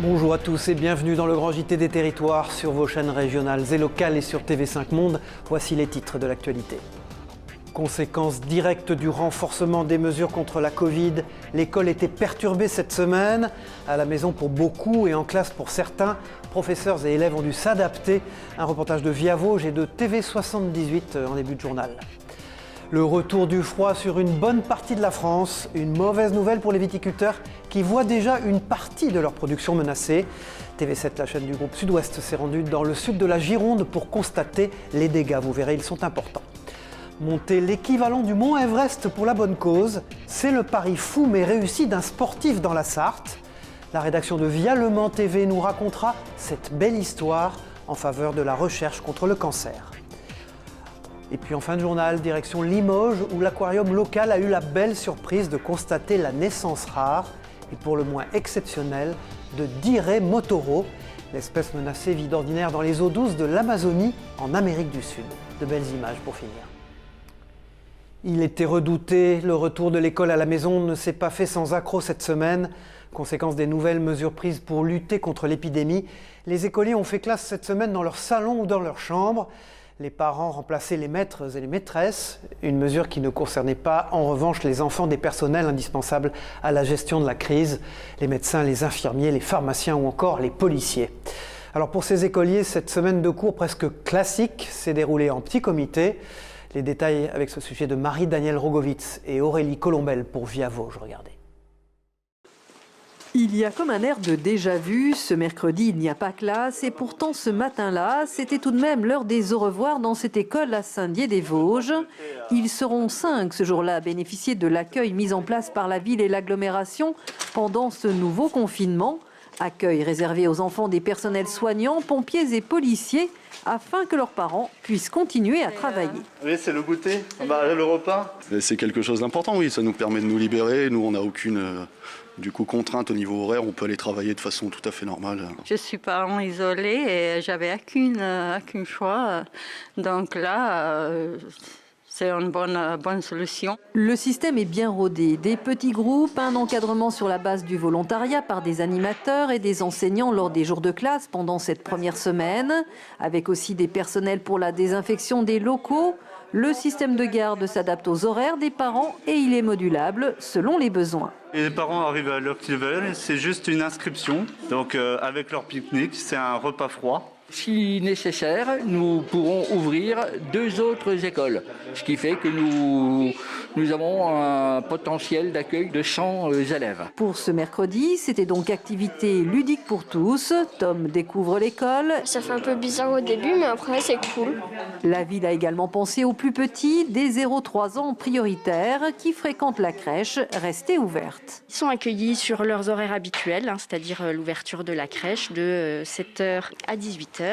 Bonjour à tous et bienvenue dans le Grand JT des territoires sur vos chaînes régionales et locales et sur TV5 Monde. Voici les titres de l'actualité. Conséquence directe du renforcement des mesures contre la Covid, l'école était perturbée cette semaine. À la maison pour beaucoup et en classe pour certains, professeurs et élèves ont dû s'adapter. Un reportage de Via Vosges et de TV78 en début de journal. Le retour du froid sur une bonne partie de la France, une mauvaise nouvelle pour les viticulteurs qui voient déjà une partie de leur production menacée. TV7, la chaîne du groupe Sud-Ouest, s'est rendue dans le sud de la Gironde pour constater les dégâts. Vous verrez, ils sont importants. Monter l'équivalent du mont Everest pour la bonne cause, c'est le pari fou mais réussi d'un sportif dans la Sarthe. La rédaction de Via Le Mans TV nous racontera cette belle histoire en faveur de la recherche contre le cancer. Et puis en fin de journal, direction Limoges, où l'aquarium local a eu la belle surprise de constater la naissance rare et pour le moins exceptionnelle de Diré motoro. L'espèce menacée vit d'ordinaire dans les eaux douces de l'Amazonie en Amérique du Sud. De belles images pour finir. Il était redouté, le retour de l'école à la maison ne s'est pas fait sans accroc cette semaine. Conséquence des nouvelles mesures prises pour lutter contre l'épidémie, les écoliers ont fait classe cette semaine dans leur salon ou dans leur chambre. Les parents remplaçaient les maîtres et les maîtresses, une mesure qui ne concernait pas en revanche les enfants des personnels indispensables à la gestion de la crise, les médecins, les infirmiers, les pharmaciens ou encore les policiers. Alors pour ces écoliers, cette semaine de cours presque classique s'est déroulée en petit comité. Les détails avec ce sujet de Marie-Danielle Rogovitz et Aurélie Colombel pour Via Vosges. Regardez. Il y a comme un air de déjà-vu. Ce mercredi, il n'y a pas classe. Et pourtant, ce matin-là, c'était tout de même l'heure des au revoir dans cette école à Saint-Dié-des-Vosges. Ils seront 5 ce jour-là à bénéficier de l'accueil mis en place par la ville et l'agglomération pendant ce nouveau confinement. Accueil réservé aux enfants des personnels soignants, pompiers et policiers, afin que leurs parents puissent continuer à travailler. Oui, c'est le goûter, le repas. C'est quelque chose d'important, oui, ça nous permet de nous libérer. Nous, on n'a aucune contrainte au niveau horaire, on peut aller travailler de façon tout à fait normale. Je suis parent isolé et j'avais aucun choix. Donc là, c'est une bonne solution. Le système est bien rodé. Des petits groupes, un encadrement sur la base du volontariat par des animateurs et des enseignants lors des jours de classe pendant cette première semaine, avec aussi des personnels pour la désinfection des locaux. Le système de garde s'adapte aux horaires des parents et il est modulable selon les besoins. Les parents arrivent à l'heure qu'ils veulent, c'est juste une inscription. Donc avec leur pique-nique, c'est un repas froid. Si nécessaire, nous pourrons ouvrir 2 autres écoles, ce qui fait que nous avons un potentiel d'accueil de 100 élèves. Pour ce mercredi, c'était donc activité ludique pour tous. Tom découvre l'école. Ça fait un peu bizarre au début, mais après c'est cool. La ville a également pensé aux plus petits, des 0-3 ans prioritaires qui fréquentent la crèche restée ouverte. Ils sont accueillis sur leurs horaires habituels, c'est-à-dire l'ouverture de la crèche de 7h à 18h.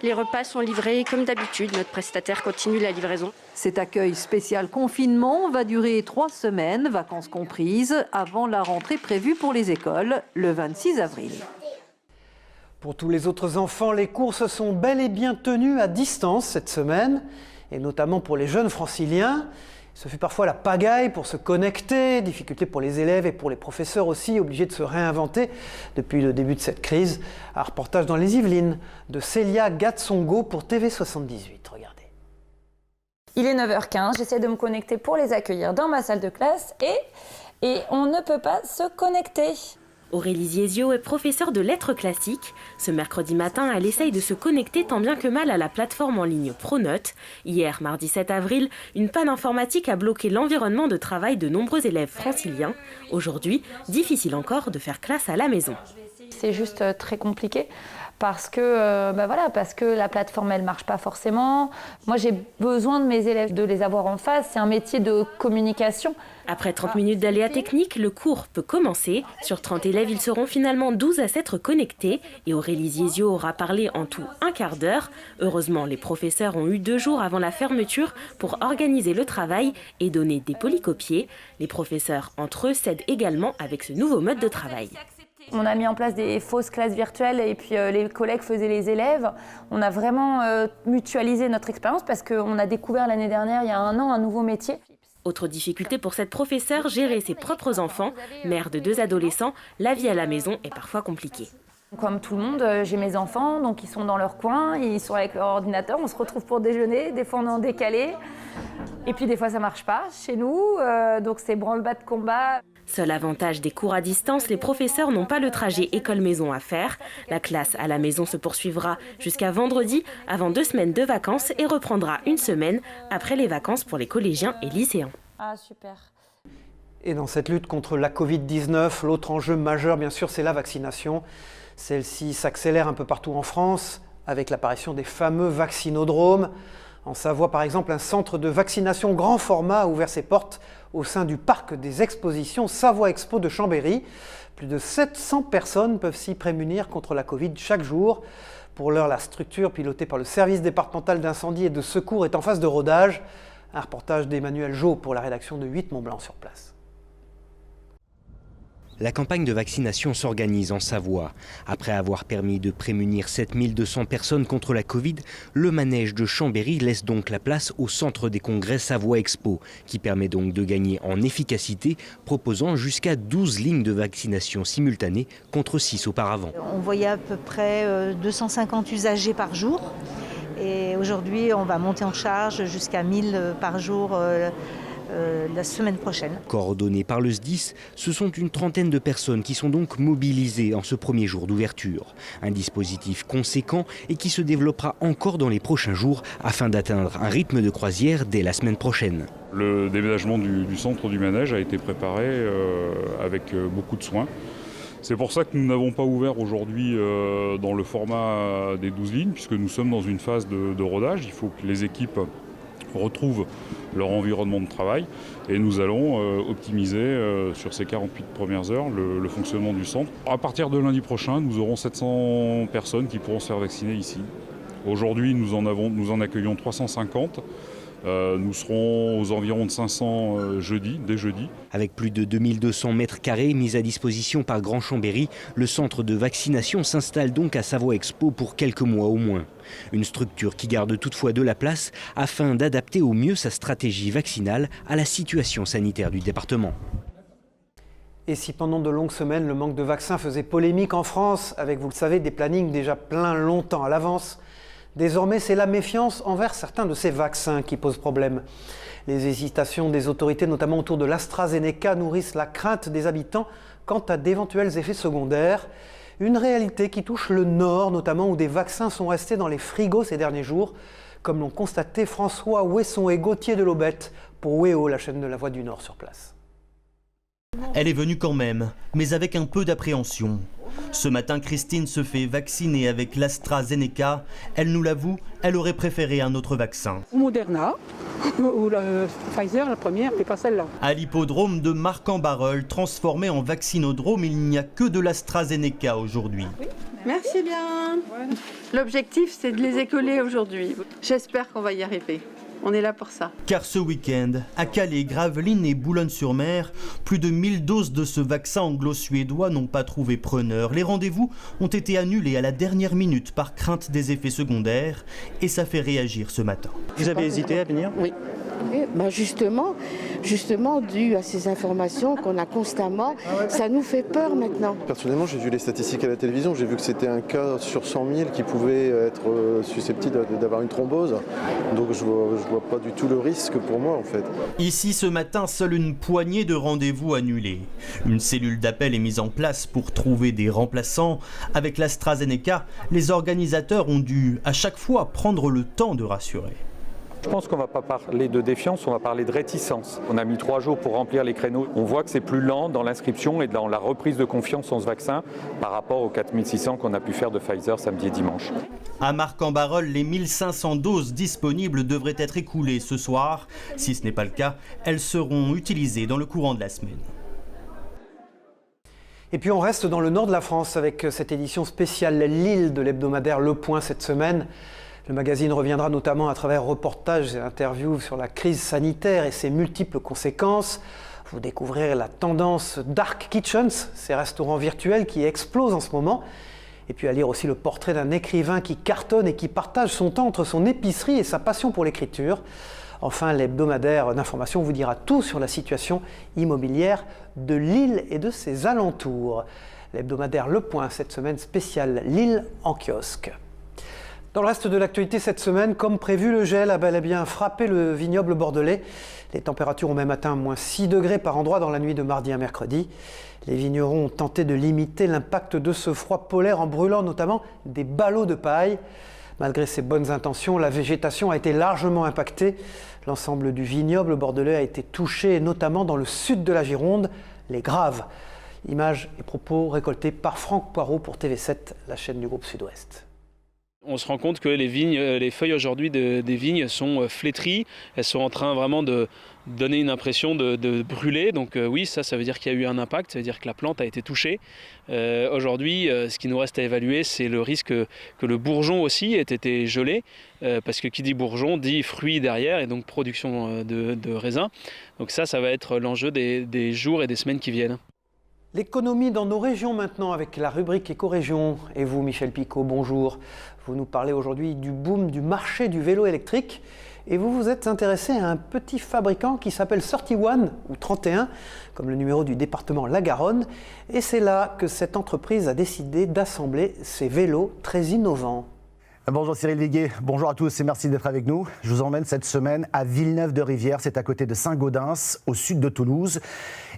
Les repas sont livrés comme d'habitude. Notre prestataire continue la livraison. Cet accueil spécial confinement va durer 3 semaines, vacances comprises, avant la rentrée prévue pour les écoles le 26 avril. Pour tous les autres enfants, les cours se sont bel et bien tenus à distance cette semaine, et notamment pour les jeunes franciliens. Ce fut parfois la pagaille pour se connecter, difficulté pour les élèves et pour les professeurs aussi, obligés de se réinventer depuis le début de cette crise. Un reportage dans les Yvelines de Célia Gatsongo pour TV78. Regardez. Il est 9h15, j'essaie de me connecter pour les accueillir dans ma salle de classe et on ne peut pas se connecter. Aurélie Ziesio est professeure de lettres classiques. Ce mercredi matin, elle essaye de se connecter tant bien que mal à la plateforme en ligne Pronote. Hier, mardi 7 avril, une panne informatique a bloqué l'environnement de travail de nombreux élèves franciliens. Aujourd'hui, difficile encore de faire classe à la maison. C'est juste très compliqué parce que la plateforme elle marche pas forcément. Moi j'ai besoin de mes élèves, de les avoir en face, c'est un métier de communication. Après 30 minutes d'aléas techniques, le cours peut commencer. Sur 30 élèves, ils seront finalement 12 à s'être connectés et Aurélie Ziesio aura parlé en tout un quart d'heure. Heureusement, les professeurs ont eu 2 jours avant la fermeture pour organiser le travail et donner des polycopiés. Les professeurs entre eux s'aident également avec ce nouveau mode de travail. On a mis en place des fausses classes virtuelles et puis les collègues faisaient les élèves. On a vraiment mutualisé notre expérience parce qu'on a découvert l'année dernière, il y a 1 an, un nouveau métier. Autre difficulté pour cette professeure, gérer ses propres enfants. Mère de 2 adolescents, la vie à la maison est parfois compliquée. Comme tout le monde, j'ai mes enfants, donc ils sont dans leur coin, ils sont avec leur ordinateur, on se retrouve pour déjeuner, des fois on est en décalé, et puis des fois ça marche pas chez nous, donc c'est branle-bas de combat. Seul avantage des cours à distance, les professeurs n'ont pas le trajet école-maison à faire. La classe à la maison se poursuivra jusqu'à vendredi, avant 2 semaines de vacances, et reprendra une semaine après les vacances pour les collégiens et lycéens. Ah super. Et dans cette lutte contre la Covid-19, l'autre enjeu majeur, bien sûr, c'est la vaccination. Celle-ci s'accélère un peu partout en France, avec l'apparition des fameux vaccinodromes. En Savoie, par exemple, un centre de vaccination grand format a ouvert ses portes au sein du parc des expositions Savoie Expo de Chambéry. Plus de 700 personnes peuvent s'y prémunir contre la Covid chaque jour. Pour l'heure, la structure pilotée par le service départemental d'incendie et de secours est en phase de rodage. Un reportage d'Emmanuel Jo pour la rédaction de 8 Mont-Blanc sur place. La campagne de vaccination s'organise en Savoie. Après avoir permis de prémunir 7200 personnes contre la Covid, le manège de Chambéry laisse donc la place au centre des congrès Savoie Expo, qui permet donc de gagner en efficacité, proposant jusqu'à 12 lignes de vaccination simultanées contre 6 auparavant. On voyait à peu près 250 usagers par jour. Et aujourd'hui, on va monter en charge jusqu'à 1000 par jour la semaine prochaine. Coordonnés par le SDIS, ce sont une trentaine de personnes qui sont donc mobilisées en ce premier jour d'ouverture. Un dispositif conséquent et qui se développera encore dans les prochains jours afin d'atteindre un rythme de croisière dès la semaine prochaine. Le déménagement du centre du manège a été préparé avec beaucoup de soin. C'est pour ça que nous n'avons pas ouvert aujourd'hui dans le format des 12 lignes, puisque nous sommes dans une phase de rodage. Il faut que les équipes retrouvent leur environnement de travail et nous allons optimiser sur ces 48 premières heures le fonctionnement du centre. À partir de lundi prochain, nous aurons 700 personnes qui pourront se faire vacciner ici. Aujourd'hui, nous en accueillons 350. Nous serons aux environs de 500 dès jeudi. Avec plus de 2200 mètres carrés mis à disposition par Grand Chambéry, le centre de vaccination s'installe donc à Savoie Expo pour quelques mois au moins. Une structure qui garde toutefois de la place afin d'adapter au mieux sa stratégie vaccinale à la situation sanitaire du département. Et si pendant de longues semaines, le manque de vaccins faisait polémique en France, avec, vous le savez, des plannings déjà pleins longtemps à l'avance, désormais, c'est la méfiance envers certains de ces vaccins qui posent problème. Les hésitations des autorités, notamment autour de l'AstraZeneca, nourrissent la crainte des habitants quant à d'éventuels effets secondaires. Une réalité qui touche le Nord, notamment où des vaccins sont restés dans les frigos ces derniers jours, comme l'ont constaté François Ouesson et Gauthier de Laubette pour WEO, la chaîne de la Voix du Nord sur place. Elle est venue quand même, mais avec un peu d'appréhension. Ce matin, Christine se fait vacciner avec l'AstraZeneca. Elle nous l'avoue, elle aurait préféré un autre vaccin. Moderna ou la Pfizer, la première, mais pas celle-là. À l'hippodrome de Marc-en-Barœul, transformé en vaccinodrome, il n'y a que de l'AstraZeneca aujourd'hui. Oui, merci bien. L'objectif, c'est de les écoler aujourd'hui. J'espère qu'on va y arriver. On est là pour ça. Car ce week-end, à Calais, Gravelines et Boulogne-sur-Mer, plus de 1000 doses de ce vaccin anglo-suédois n'ont pas trouvé preneur. Les rendez-vous ont été annulés à la dernière minute par crainte des effets secondaires et ça fait réagir ce matin. Vous avez hésité à venir ? Oui. Ben justement, dû à ces informations qu'on a constamment, ça nous fait peur maintenant. Personnellement, j'ai vu les statistiques à la télévision, j'ai vu que c'était un cas sur 100 000 qui pouvait être susceptible d'avoir une thrombose. Donc je vois pas du tout le risque pour moi en fait. Ici ce matin, seule une poignée de rendez-vous annulés. Une cellule d'appel est mise en place pour trouver des remplaçants. Avec l'AstraZeneca, les organisateurs ont dû à chaque fois prendre le temps de rassurer. Je pense qu'on ne va pas parler de défiance, on va parler de réticence. On a mis 3 jours pour remplir les créneaux. On voit que c'est plus lent dans l'inscription et dans la reprise de confiance en ce vaccin par rapport aux 4600 qu'on a pu faire de Pfizer samedi et dimanche. À Marc-en-Barœul, les 1500 doses disponibles devraient être écoulées ce soir. Si ce n'est pas le cas, elles seront utilisées dans le courant de la semaine. Et puis on reste dans le nord de la France avec cette édition spéciale Lille de l'hebdomadaire Le Point cette semaine. Le magazine reviendra notamment à travers reportages et interviews sur la crise sanitaire et ses multiples conséquences. Vous découvrirez la tendance Dark Kitchens, ces restaurants virtuels qui explosent en ce moment. Et puis à lire aussi le portrait d'un écrivain qui cartonne et qui partage son temps entre son épicerie et sa passion pour l'écriture. Enfin, l'hebdomadaire d'information vous dira tout sur la situation immobilière de Lille et de ses alentours. L'hebdomadaire Le Point, cette semaine spéciale Lille en kiosque. Dans le reste de l'actualité cette semaine, comme prévu, le gel a bel et bien frappé le vignoble bordelais. Les températures ont même atteint moins 6 degrés par endroit dans la nuit de mardi à mercredi. Les vignerons ont tenté de limiter l'impact de ce froid polaire en brûlant notamment des ballots de paille. Malgré ces bonnes intentions, la végétation a été largement impactée. L'ensemble du vignoble bordelais a été touché, notamment dans le sud de la Gironde, les Graves. Images et propos récoltés par Franck Poirot pour TV7, la chaîne du groupe Sud-Ouest. On se rend compte que les feuilles aujourd'hui des vignes sont flétries, elles sont en train vraiment de donner une impression de brûler. Donc oui, ça veut dire qu'il y a eu un impact, ça veut dire que la plante a été touchée. Aujourd'hui, ce qui nous reste à évaluer, c'est le risque que le bourgeon aussi ait été gelé, parce que qui dit bourgeon dit fruit derrière et donc production de raisins. Donc ça va être l'enjeu des jours et des semaines qui viennent. L'économie dans nos régions maintenant avec la rubrique Éco-Région. Et vous, Michel Picot, bonjour. Vous nous parlez aujourd'hui du boom du marché du vélo électrique. Et vous vous êtes intéressé à un petit fabricant qui s'appelle 31 ou 31, comme le numéro du département La Garonne. Et c'est là que cette entreprise a décidé d'assembler ces vélos très innovants. Bonjour Cyril Viguier, bonjour à tous et merci d'être avec nous. Je vous emmène cette semaine à Villeneuve-de-Rivière, c'est à côté de Saint-Gaudens, au sud de Toulouse.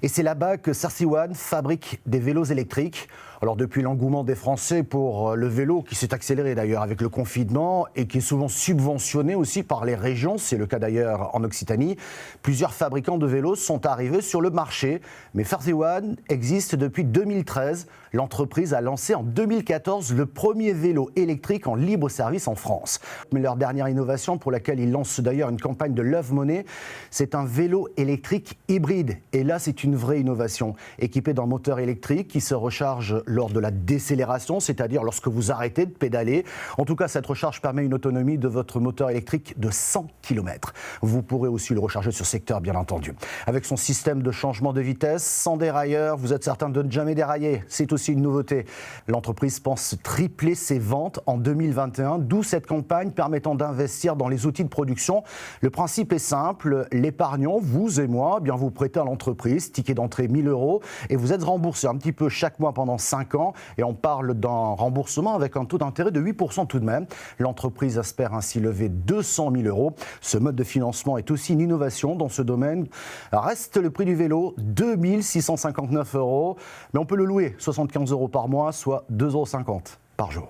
Et c'est là-bas que 31 fabrique des vélos électriques. Alors depuis l'engouement des Français pour le vélo, qui s'est accéléré d'ailleurs avec le confinement et qui est souvent subventionné aussi par les régions, c'est le cas d'ailleurs en Occitanie, plusieurs fabricants de vélos sont arrivés sur le marché. Mais 31 existe depuis 2013. L'entreprise a lancé en 2014 le premier vélo électrique en libre service en France. Mais leur dernière innovation, pour laquelle ils lancent d'ailleurs une campagne de Love Money, c'est un vélo électrique hybride. Et là, c'est une vraie innovation, équipé d'un moteur électrique qui se recharge lors de la décélération, c'est-à-dire lorsque vous arrêtez de pédaler. En tout cas, cette recharge permet une autonomie de votre moteur électrique de 100 km. Vous pourrez aussi le recharger sur secteur, bien entendu. Avec son système de changement de vitesse, sans dérailleur, vous êtes certain de ne jamais dérailler. C'est aussi une nouveauté. L'entreprise pense tripler ses ventes en 2021, d'où cette campagne permettant d'investir dans les outils de production. Le principe est simple, l'épargnant, vous et moi, bien vous prêtez à l'entreprise, ticket d'entrée 1 000 € et vous êtes remboursé un petit peu chaque mois pendant 5 ans. Et on parle d'un remboursement avec un taux d'intérêt de 8% tout de même. L'entreprise espère ainsi lever 200 000 €. Ce mode de financement est aussi une innovation dans ce domaine. Reste le prix du vélo, 2 659 €, mais on peut le louer 75 € par mois, soit 2,50 € par jour.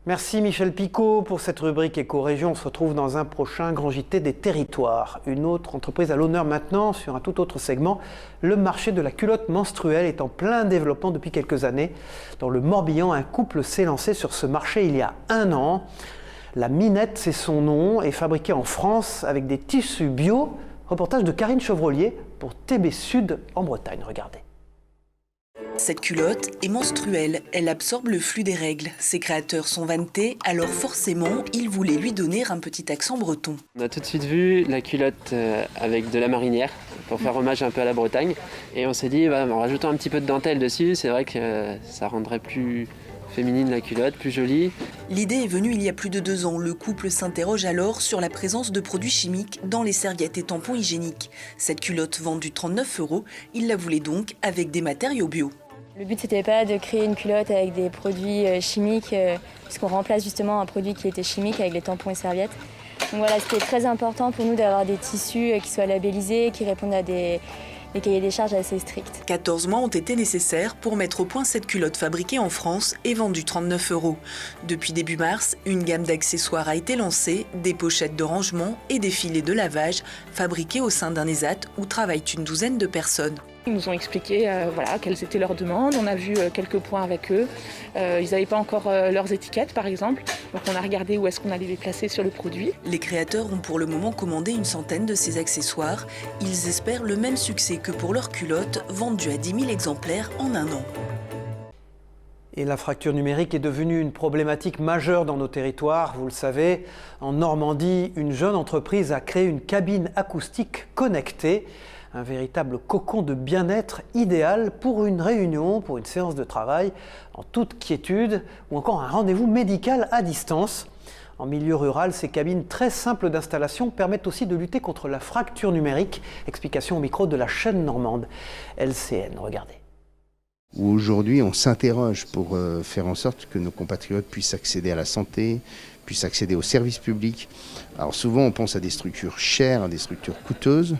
Merci Michel Picot pour cette rubrique Éco-Région. On se retrouve dans un prochain Grand JT des territoires. Une autre entreprise à l'honneur maintenant sur un tout autre segment. Le marché de la culotte menstruelle est en plein développement depuis quelques années. Dans le Morbihan, un couple s'est lancé sur ce marché il y a 1 an. La Minette, c'est son nom, est fabriquée en France avec des tissus bio. Reportage de Karine Chevrolier pour TB Sud en Bretagne. Regardez. Cette culotte est menstruelle, elle absorbe le flux des règles. Ses créateurs sont vannetés, alors forcément, ils voulaient lui donner un petit accent breton. On a tout de suite vu la culotte avec de la marinière, pour faire hommage un peu à la Bretagne. Et on s'est dit, en rajoutant un petit peu de dentelle dessus, c'est vrai que ça rendrait plus féminine la culotte, plus jolie. L'idée est venue il y a plus de 2 ans. Le couple s'interroge alors sur la présence de produits chimiques dans les serviettes et tampons hygiéniques. Cette culotte vendue 39 €, il la voulait donc avec des matériaux bio. Le but, c'était pas de créer une culotte avec des produits chimiques, puisqu'on remplace justement un produit qui était chimique avec les tampons et serviettes. Donc voilà, c'était très important pour nous d'avoir des tissus qui soient labellisés, qui répondent à des cahiers des charges assez stricts. 14 mois ont été nécessaires pour mettre au point cette culotte fabriquée en France et vendue 39 €. Depuis début mars, une gamme d'accessoires a été lancée, des pochettes de rangement et des filets de lavage fabriqués au sein d'un ESAT où travaillent une douzaine de personnes. Ils nous ont expliqué quelles étaient leurs demandes, on a vu quelques points avec eux. Ils n'avaient pas encore leurs étiquettes par exemple, donc on a regardé où est-ce qu'on allait les placer sur le produit. Les créateurs ont pour le moment commandé une centaine de ces accessoires. Ils espèrent le même succès que pour leurs culottes, vendues à 10 000 exemplaires en 1 an. Et la fracture numérique est devenue une problématique majeure dans nos territoires. Vous le savez, en Normandie, une jeune entreprise a créé une cabine acoustique connectée. Un véritable cocon de bien-être idéal pour une réunion, pour une séance de travail, en toute quiétude, ou encore un rendez-vous médical à distance. En milieu rural, ces cabines très simples d'installation permettent aussi de lutter contre la fracture numérique. Explication au micro de la chaîne normande LCN. Regardez. où aujourd'hui on s'interroge pour faire en sorte que nos compatriotes puissent accéder à la santé, puissent accéder aux services publics. Alors souvent on pense à des structures chères, à des structures coûteuses,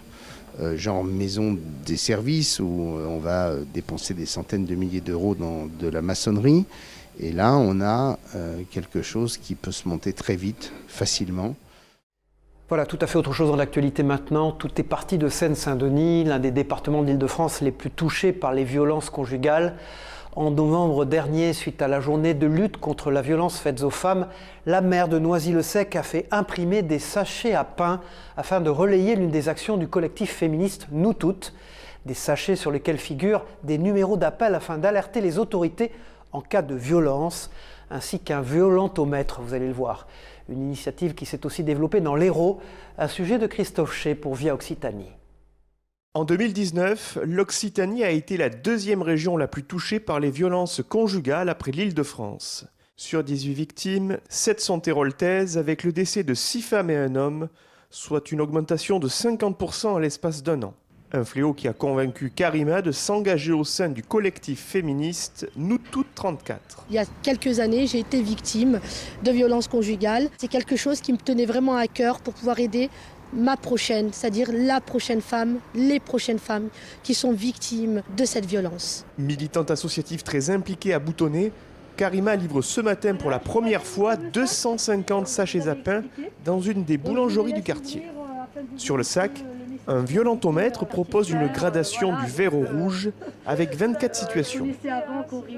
genre maison des services où on va dépenser des centaines de milliers d'euros dans de la maçonnerie. Et là on a quelque chose qui peut se monter très vite, facilement. Voilà, tout à fait autre chose dans l'actualité maintenant. Tout est parti de Seine-Saint-Denis, l'un des départements de l'Île-de-France les plus touchés par les violences conjugales. En novembre dernier, suite à la journée de lutte contre la violence faite aux femmes, la maire de Noisy-le-Sec a fait imprimer des sachets à pain afin de relayer l'une des actions du collectif féministe Nous Toutes. Des sachets sur lesquels figurent des numéros d'appel afin d'alerter les autorités en cas de violence, ainsi qu'un violentomètre, vous allez le voir. Une initiative qui s'est aussi développée dans l'Hérault, un sujet de Christophe Chez pour Via Occitanie. En 2019, l'Occitanie a été la deuxième région la plus touchée par les violences conjugales après l'Île-de-France. Sur 18 victimes, 7 sont héroltaises avec le décès de 6 femmes et un homme, soit une augmentation de 50% à l'espace d'un an. Un fléau qui a convaincu Karima de s'engager au sein du collectif féministe Nous Toutes 34. Il y a quelques années, j'ai été victime de violences conjugales. C'est quelque chose qui me tenait vraiment à cœur pour pouvoir aider ma prochaine, c'est-à-dire la prochaine femme, les prochaines femmes qui sont victimes de cette violence. Militante associative très impliquée à Boutonnet, Karima livre ce matin pour la première fois 250 sachets à pain dans une des boulangeries du quartier. Sur le sac, un violentomètre propose une gradation du vert au rouge avec 24 situations.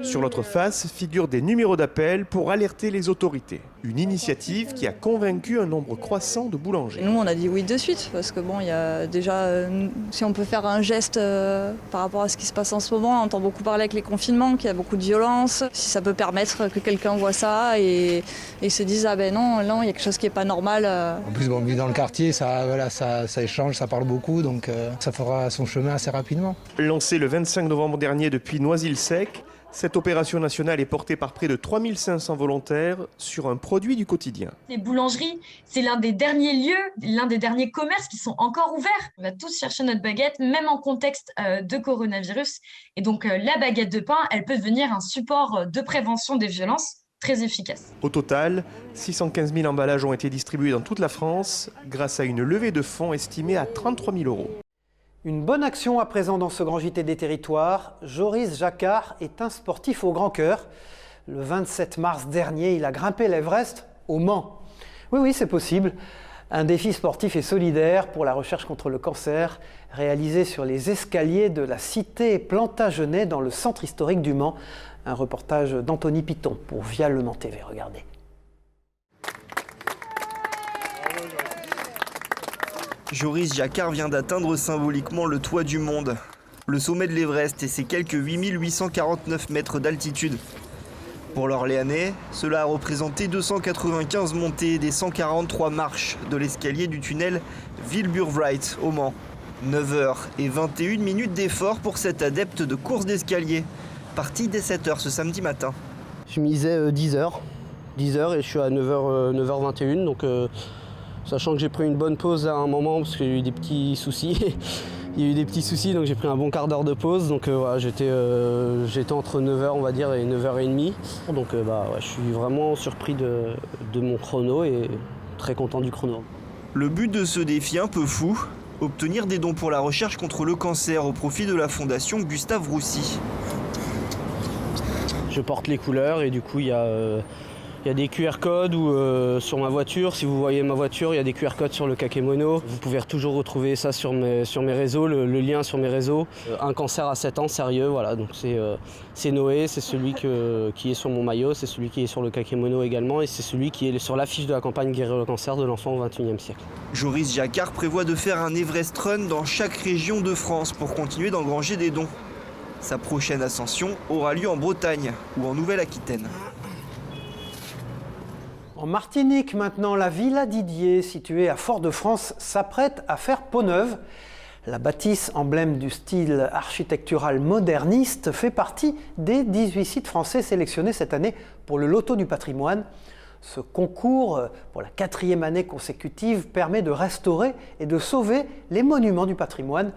Sur l'autre face figurent des numéros d'appel pour alerter les autorités. Une initiative qui a convaincu un nombre croissant de boulangers. Nous, on a dit oui de suite parce que bon, il y a déjà, si on peut faire un geste par rapport à ce qui se passe en ce moment, on entend beaucoup parler avec les confinements, qu'il y a beaucoup de violence. Si ça peut permettre que quelqu'un voit ça et se dise ah ben non, il y a quelque chose qui est pas normal. En plus, bon, dans le quartier, ça échange, ça parle beaucoup, donc ça fera son chemin assez rapidement. Lancé le 25 novembre dernier depuis Noisy-le-Sec, cette opération nationale est portée par près de 3500 volontaires sur un produit du quotidien. Les boulangeries, c'est l'un des derniers lieux, l'un des derniers commerces qui sont encore ouverts. On va tous chercher notre baguette, même en contexte de coronavirus. Et donc la baguette de pain, elle peut devenir un support de prévention des violences très efficace. Au total, 615 000 emballages ont été distribués dans toute la France grâce à une levée de fonds estimée à 33 000 €. Une bonne action à présent dans ce grand JT des territoires. Joris Jacquard est un sportif au grand cœur. Le 27 mars dernier, il a grimpé l'Everest au Mans. Oui, c'est possible. Un défi sportif et solidaire pour la recherche contre le cancer, réalisé sur les escaliers de la cité Plantagenet dans le centre historique du Mans. Un reportage d'Anthony Piton pour Via Le Mans TV. Regardez. Joris Jacquard vient d'atteindre symboliquement le toit du monde. Le sommet de l'Everest et ses quelques 8849 mètres d'altitude. Pour l'Orléanais, cela a représenté 295 montées et des 143 marches de l'escalier du tunnel Wilbur-Wright au Mans. 9h21 d'effort pour cet adepte de course d'escalier. Parti dès 7h ce samedi matin. Je misais 10h et je suis à 9h21, donc sachant que j'ai pris une bonne pause à un moment parce qu'il y a eu des petits soucis. Il y a eu des petits soucis, donc j'ai pris un bon quart d'heure de pause. Donc voilà, j'étais entre 9h on va dire et 9h30. Donc je suis vraiment surpris de mon chrono et très content du chrono. Le but de ce défi un peu fou, obtenir des dons pour la recherche contre le cancer au profit de la fondation Gustave Roussy. Je porte les couleurs et du coup il y a des QR codes sur ma voiture. Si vous voyez ma voiture, il y a des QR codes sur le kakémono. Vous pouvez toujours retrouver ça sur mes réseaux, le lien sur mes réseaux. Un cancer à 7 ans, sérieux, voilà. Donc c'est Noé, c'est celui qui est sur mon maillot, c'est celui qui est sur le kakémono également et c'est celui qui est sur l'affiche de la campagne Guérir le cancer de l'enfant au XXIe siècle. Joris Jacquard prévoit de faire un Everest Run dans chaque région de France pour continuer d'engranger des dons. Sa prochaine ascension aura lieu en Bretagne ou en Nouvelle-Aquitaine. En Martinique maintenant, la Villa Didier, située à Fort-de-France, s'apprête à faire peau neuve. La bâtisse, emblème du style architectural moderniste, fait partie des 18 sites français sélectionnés cette année pour le Loto du patrimoine. Ce concours, pour la 4e année consécutive, permet de restaurer et de sauver les monuments du patrimoine.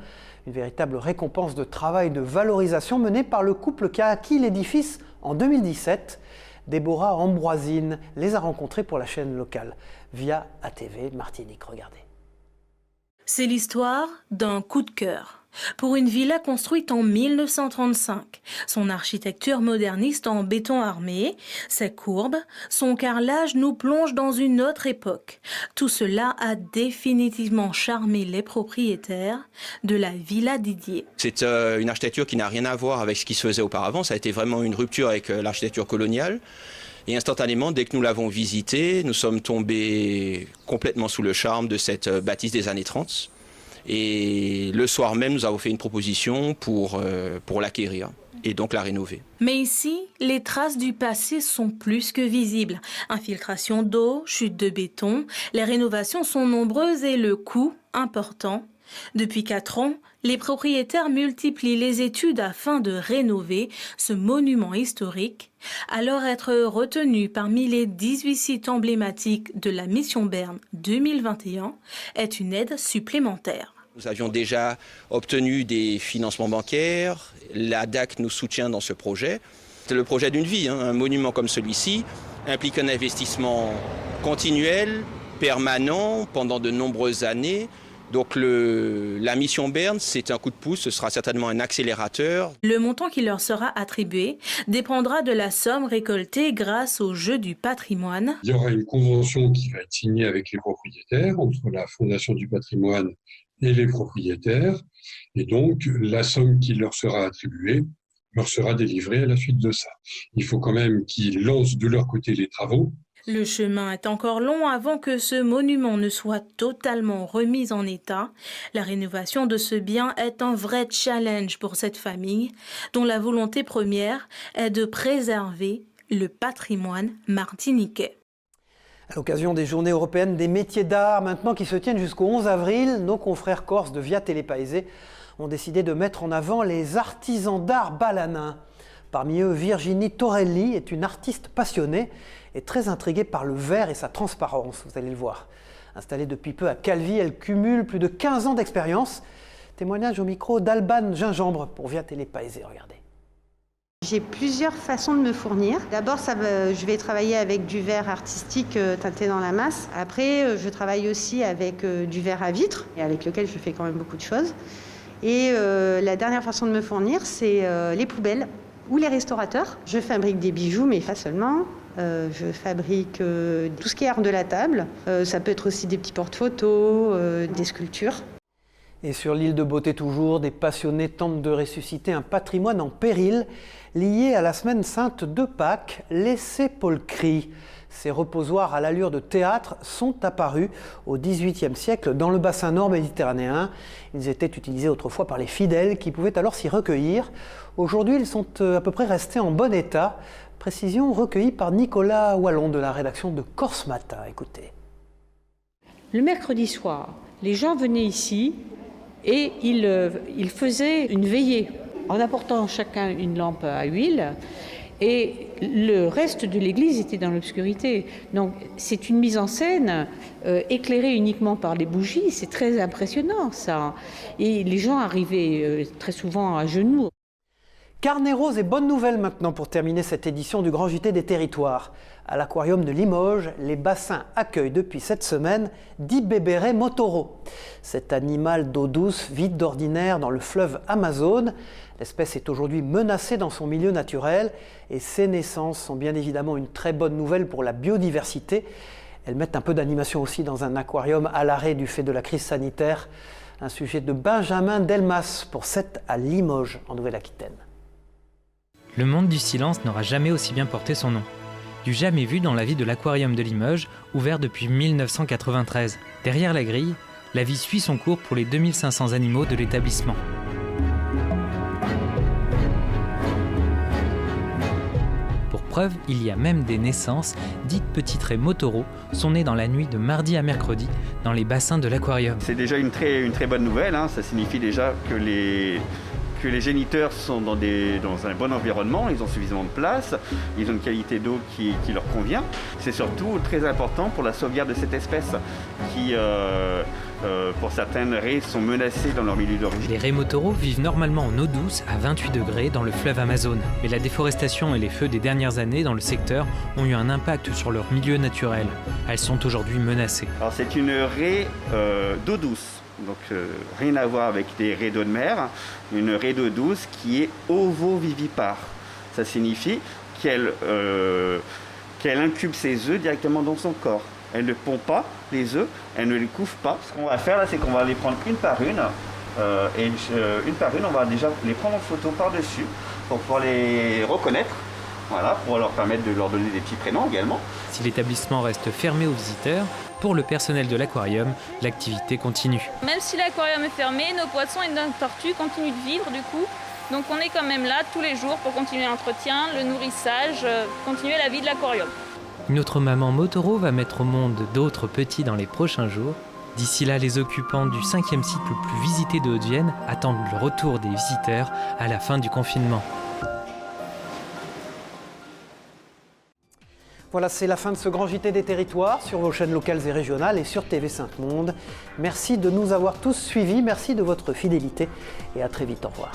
Une véritable récompense de travail de valorisation menée par le couple qui a acquis l'édifice en 2017. Déborah Ambroisine les a rencontrés pour la chaîne locale via ATV Martinique. Regardez. C'est l'histoire d'un coup de cœur. Pour une villa construite en 1935, son architecture moderniste en béton armé, ses courbes, son carrelage nous plonge dans une autre époque. Tout cela a définitivement charmé les propriétaires de la Villa Didier. C'est une architecture qui n'a rien à voir avec ce qui se faisait auparavant. Ça a été vraiment une rupture avec l'architecture coloniale. Et instantanément, dès que nous l'avons visité, nous sommes tombés complètement sous le charme de cette bâtisse des années 30. Et le soir même, nous avons fait une proposition pour l'acquérir et donc la rénover. Mais ici, les traces du passé sont plus que visibles. Infiltration d'eau, chute de béton, les rénovations sont nombreuses et le coût important. Depuis 4 ans, les propriétaires multiplient les études afin de rénover ce monument historique, alors être retenu parmi les 18 sites emblématiques de la Mission Berne 2021 est une aide supplémentaire. Nous avions déjà obtenu des financements bancaires, la DAC nous soutient dans ce projet. C'est le projet d'une vie, un monument comme celui-ci implique un investissement continuel, permanent, pendant de nombreuses années. Donc la mission Berne, c'est un coup de pouce, ce sera certainement un accélérateur. Le montant qui leur sera attribué dépendra de la somme récoltée grâce au jeu du patrimoine. Il y aura une convention qui va être signée avec les propriétaires, entre la Fondation du patrimoine et les propriétaires. Et donc, la somme qui leur sera attribuée leur sera délivrée à la suite de ça. Il faut quand même qu'ils lancent de leur côté les travaux. Le chemin est encore long avant que ce monument ne soit totalement remis en état. La rénovation de ce bien est un vrai challenge pour cette famille, dont la volonté première est de préserver le patrimoine martiniquais. À l'occasion des Journées européennes des métiers d'art, maintenant qui se tiennent jusqu'au 11 avril, nos confrères corses de Via Télépaésé ont décidé de mettre en avant les artisans d'art balanins. Parmi eux, Virginie Torelli est une artiste passionnée et très intriguée par le verre et sa transparence, vous allez le voir. Installée depuis peu à Calvi, elle cumule plus de 15 ans d'expérience. Témoignage au micro d'Alban Gingembre pour Via Télépaésé, regardez. J'ai plusieurs façons de me fournir. D'abord, je vais travailler avec du verre artistique teinté dans la masse. Après, je travaille aussi avec du verre à vitre, et avec lequel je fais quand même beaucoup de choses. Et la dernière façon de me fournir, c'est les poubelles ou les restaurateurs. Je fabrique des bijoux, mais pas seulement. Je fabrique tout ce qui est art de la table. Ça peut être aussi des petits porte-photos, des sculptures. Et sur l'île de Beauté toujours, des passionnés tentent de ressusciter un patrimoine en péril lié à la semaine sainte de Pâques, les sépulcres. Ces reposoirs à l'allure de théâtre sont apparus au XVIIIe siècle dans le bassin nord méditerranéen. Ils étaient utilisés autrefois par les fidèles qui pouvaient alors s'y recueillir. Aujourd'hui, ils sont à peu près restés en bon état. Précision recueillie par Nicolas Wallon de la rédaction de Corse Matin. Écoutez. Le mercredi soir, les gens venaient ici et ils faisaient une veillée en apportant chacun une lampe à huile. Et le reste de l'église était dans l'obscurité. Donc c'est une mise en scène éclairée uniquement par les bougies. C'est très impressionnant ça. Et les gens arrivaient très souvent à genoux. Carnet rose et bonne nouvelle maintenant pour terminer cette édition du Grand JT des Territoires. À l'aquarium de Limoges, les bassins accueillent depuis cette semaine Dibébéré motoro. Cet animal d'eau douce vit d'ordinaire dans le fleuve Amazone. L'espèce est aujourd'hui menacée dans son milieu naturel et ses naissances sont bien évidemment une très bonne nouvelle pour la biodiversité. Elles mettent un peu d'animation aussi dans un aquarium à l'arrêt du fait de la crise sanitaire. Un sujet de Benjamin Delmas pour 7 à Limoges en Nouvelle-Aquitaine. Le monde du silence n'aura jamais aussi bien porté son nom. Du jamais vu dans la vie de l'aquarium de Limoges, ouvert depuis 1993. Derrière la grille, la vie suit son cours pour les 2500 animaux de l'établissement. Pour preuve, il y a même des naissances, dites petits traits motoro, sont nées dans la nuit de mardi à mercredi dans les bassins de l'aquarium. C'est déjà une très bonne nouvelle, hein. Ça signifie déjà que que les géniteurs sont dans un bon environnement, ils ont suffisamment de place, ils ont une qualité d'eau qui leur convient. C'est surtout très important pour la sauvegarde de cette espèce qui, pour certaines raies, sont menacées dans leur milieu d'origine. Les raies motoreaux vivent normalement en eau douce à 28 degrés dans le fleuve Amazone. Mais la déforestation et les feux des dernières années dans le secteur ont eu un impact sur leur milieu naturel. Elles sont aujourd'hui menacées. Alors c'est une raie d'eau douce. Donc rien à voir avec des raies d'eau de mer, une raie d'eau douce qui est ovovivipare. Ça signifie qu'elle incube ses œufs directement dans son corps. Elle ne pond pas les œufs, elle ne les couvre pas. Ce qu'on va faire là, c'est qu'on va les prendre une par une. Une par une, on va déjà les prendre en photo par-dessus pour pouvoir les reconnaître. Voilà, pour leur permettre de leur donner des petits prénoms également. Si l'établissement reste fermé aux visiteurs, pour le personnel de l'aquarium, l'activité continue. Même si l'aquarium est fermé, nos poissons et nos tortues continuent de vivre du coup. Donc on est quand même là tous les jours pour continuer l'entretien, le nourrissage, continuer la vie de l'aquarium. Une autre maman motoreau va mettre au monde d'autres petits dans les prochains jours. D'ici là, les occupants du 5e site le plus visité de Haute-Vienne attendent le retour des visiteurs à la fin du confinement. Voilà, c'est la fin de ce grand JT des territoires sur vos chaînes locales et régionales et sur TV5 Monde. Merci de nous avoir tous suivis, merci de votre fidélité et à très vite, au revoir.